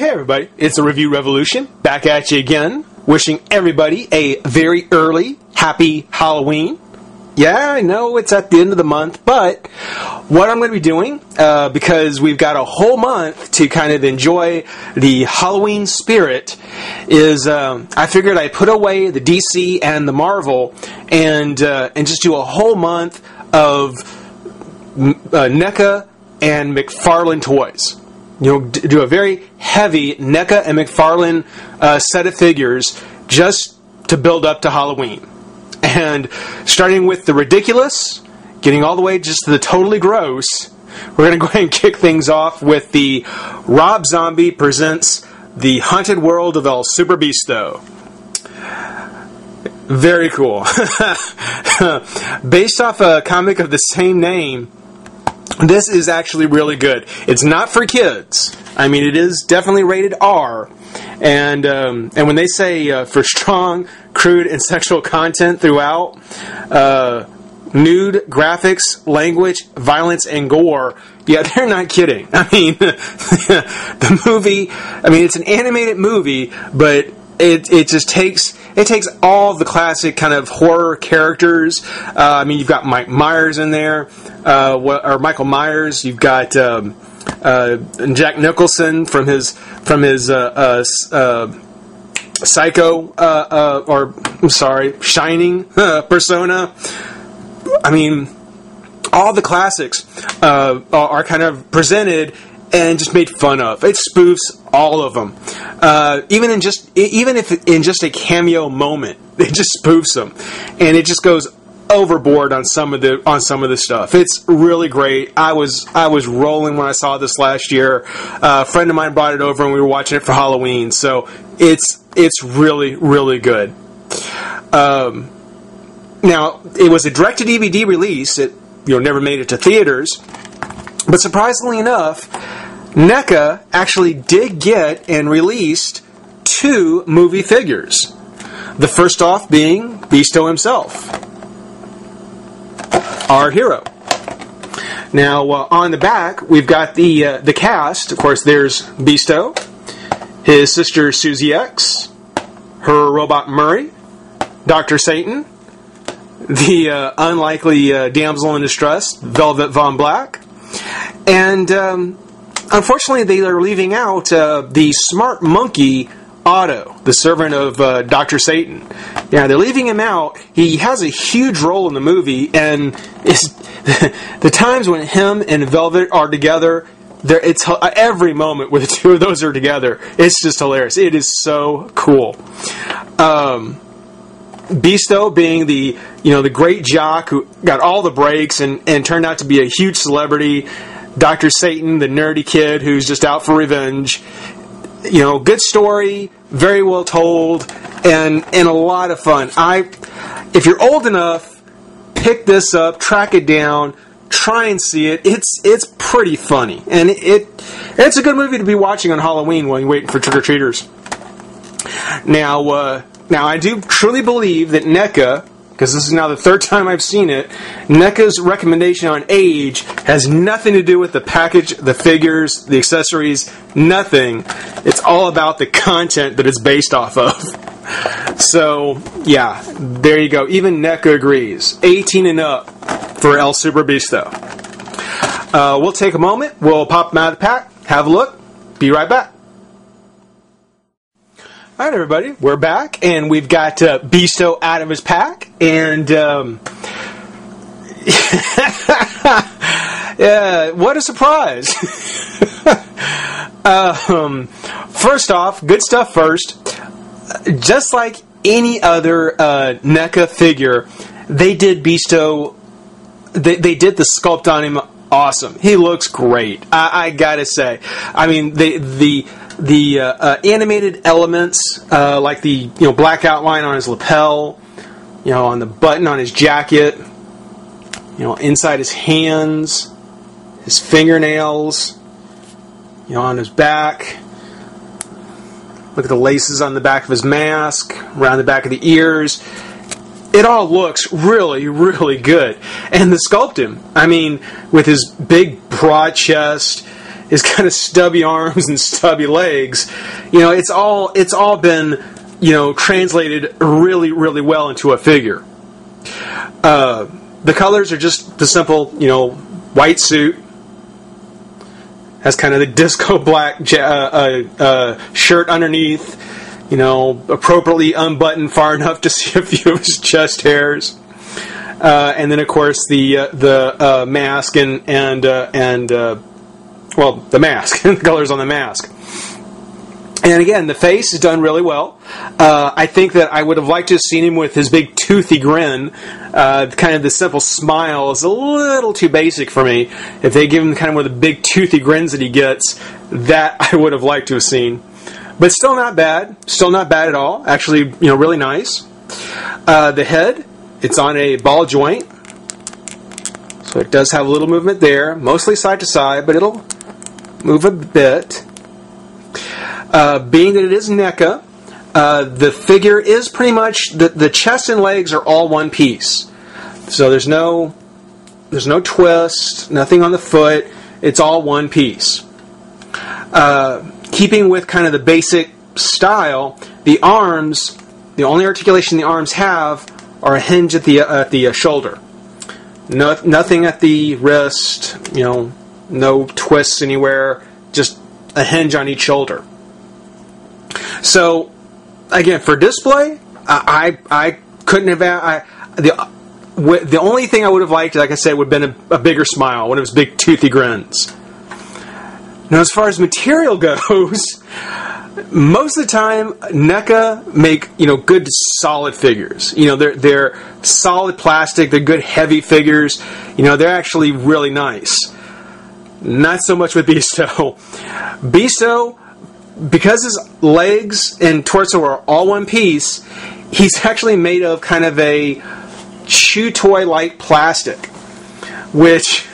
Hey everybody, it's a Review Revolution, back at you again, wishing everybody a very early, happy Halloween. Yeah, I know it's at the end of the month, but what I'm going to be doing, because we've got a whole month to kind of enjoy the Halloween spirit, is I figured I'd put away the DC and the Marvel and just do a whole month of Neca and McFarlane toys. You know, do a very heavy Neca and McFarlane set of figures just to build up to Halloween. And starting with the ridiculous, getting all the way just to the totally gross, we're going to go ahead and kick things off with the Rob Zombie presents The Haunted World of El Superbeasto. Very cool. Based off a comic of the same name, this is actually really good. It's not for kids. I mean, it is definitely rated R. And when they say for strong, crude, and sexual content throughout, nude, graphics, language, violence, and gore, yeah, they're not kidding. I mean, the movie, I mean, it's an animated movie, but it just takes all the classic kind of horror characters. I mean, you've got Mike Myers in there, or Michael Myers. You've got Jack Nicholson from his Psycho, or I'm sorry, Shining persona. I mean, all the classics are kind of presented and just made fun of. It spoofs all of them, even if in just a cameo moment, it just spoofs them, and it just goes overboard on some of the stuff. It's really great. I was rolling when I saw this last year. A friend of mine brought it over and we were watching it for Halloween. So it's really, really good. Now it was a direct-to-DVD release. It never made it to theaters, but surprisingly enough, Neca actually did get and released 2 movie figures. The first off being Beasto himself, our hero. Now, on the back, we've got the cast. Of course, there's Beasto, his sister Susie X, her robot Murray, Dr. Satan, the unlikely damsel in distress, Velvet Von Black, and unfortunately, they are leaving out the smart monkey Otto, the servant of Dr. Satan. Yeah, they're leaving him out. He has a huge role in the movie, and the times when him and Velvet are together, it's every moment where the two of those are together, it's just hilarious. It is so cool. Beasto being the great jock who got all the breaks and turned out to be a huge celebrity. Dr. Satan, the nerdy kid who's just out for revenge. Good story, very well told, and a lot of fun. If you're old enough, pick this up, track it down, try and see it. It's pretty funny, and it's a good movie to be watching on Halloween while you're waiting for trick-or-treaters. Now I do truly believe that Neca, because this is now the 3rd time I've seen it, Neca's recommendation on age has nothing to do with the package, the figures, the accessories, nothing. It's all about the content that it's based off of. So, yeah, there you go. Even Neca agrees. 18 and up for El Superbeasto. We'll take a moment. We'll pop them out of the pack, have a look, be right back. Alright everybody, we're back, and we've got Beasto out of his pack, and yeah, what a surprise. First off, good stuff first. Just like any other Neca figure, they did Beasto, they did the sculpt on him awesome. He looks great, I gotta say. I mean, the animated elements, like the black outline on his lapel, on the button on his jacket, inside his hands, his fingernails, on his back. Look at the laces on the back of his mask, around the back of the ears. It all looks really, really good. And the sculpting, I mean, with his big, broad chest, is kind of stubby arms and stubby legs. You know, it's all been, you know, translated really, really well into a figure. The colors are just the simple, you know, white suit. Has kind of the disco black shirt underneath. You know, appropriately unbuttoned far enough to see a few of his chest hairs. And then, of course, the mask and well, the mask, the colors on the mask. And again, the face is done really well. I think that I would have liked to have seen him with his big toothy grin. Kind of the simple smile is a little too basic for me. If they give him kind of one of the big toothy grins that he gets, that I would have liked to have seen. But still not bad. Still not bad at all. Actually, you know, really nice. The head, it's on a ball joint. So it does have a little movement there. Mostly side to side, but it'll move a bit. Being that it is Neca, the figure is pretty much, the chest and legs are all one piece. So there's no twist, nothing on the foot. It's all one piece. Keeping with kind of the basic style, the arms, the only articulation the arms have are a hinge at the shoulder. Nothing at the wrist, you know, no twists anywhere, just a hinge on each shoulder. So, again, for display, I couldn't have. The only thing I would have liked, like I said, would have been a bigger smile, one of his big toothy grins. Now, as far as material goes, most of the time, NECA make, you know, good solid figures. You know, they're solid plastic. They're good heavy figures. You know, they're actually really nice. Not so much with Beasto. Beasto, because his legs and torso are all one piece, he's actually made of kind of a chew toy-like plastic, which,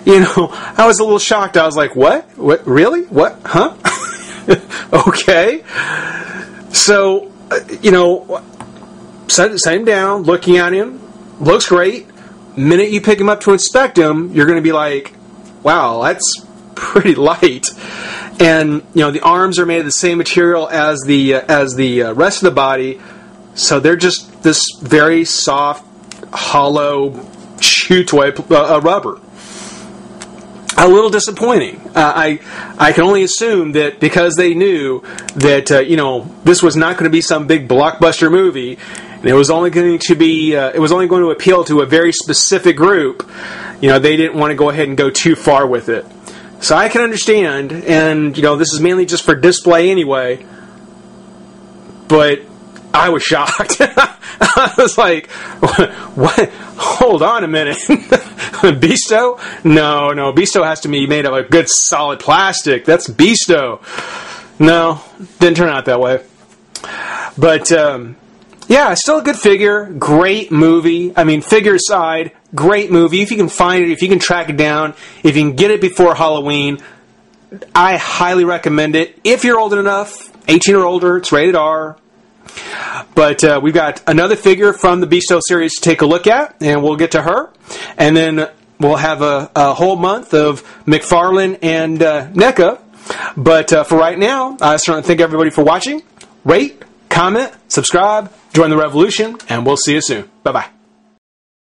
you know, I was a little shocked. I was like, what? What? Really? What? Huh? Okay. So, you know, set him down, looking at him, looks great. Minute you pick him up to inspect him, you're going to be like, wow, that's pretty light. And, you know, the arms are made of the same material as the rest of the body, so they're just this very soft, hollow chew toy rubber. A little disappointing. I can only assume that because they knew that you know, this was not going to be some big blockbuster movie, and it was only going to appeal to a very specific group. You know, they didn't want to go ahead and go too far with it. So I can understand, and you know, this is mainly just for display anyway. But I was shocked. I was like, what? Hold on a minute. Beasto? No, Beasto has to be made of a good solid plastic. That's Beasto. No, didn't turn out that way. But, yeah, still a good figure. Great movie. I mean, figure aside, great movie. If you can find it, if you can track it down, if you can get it before Halloween, I highly recommend it. If you're old enough, 18 or older, it's rated R. But we've got another figure from the Beasto series to take a look at, and we'll get to her. And then we'll have a whole month of McFarlane and NECA. But for right now, I just want to thank everybody for watching. Rate, comment, subscribe, join the revolution, and we'll see you soon. Bye-bye.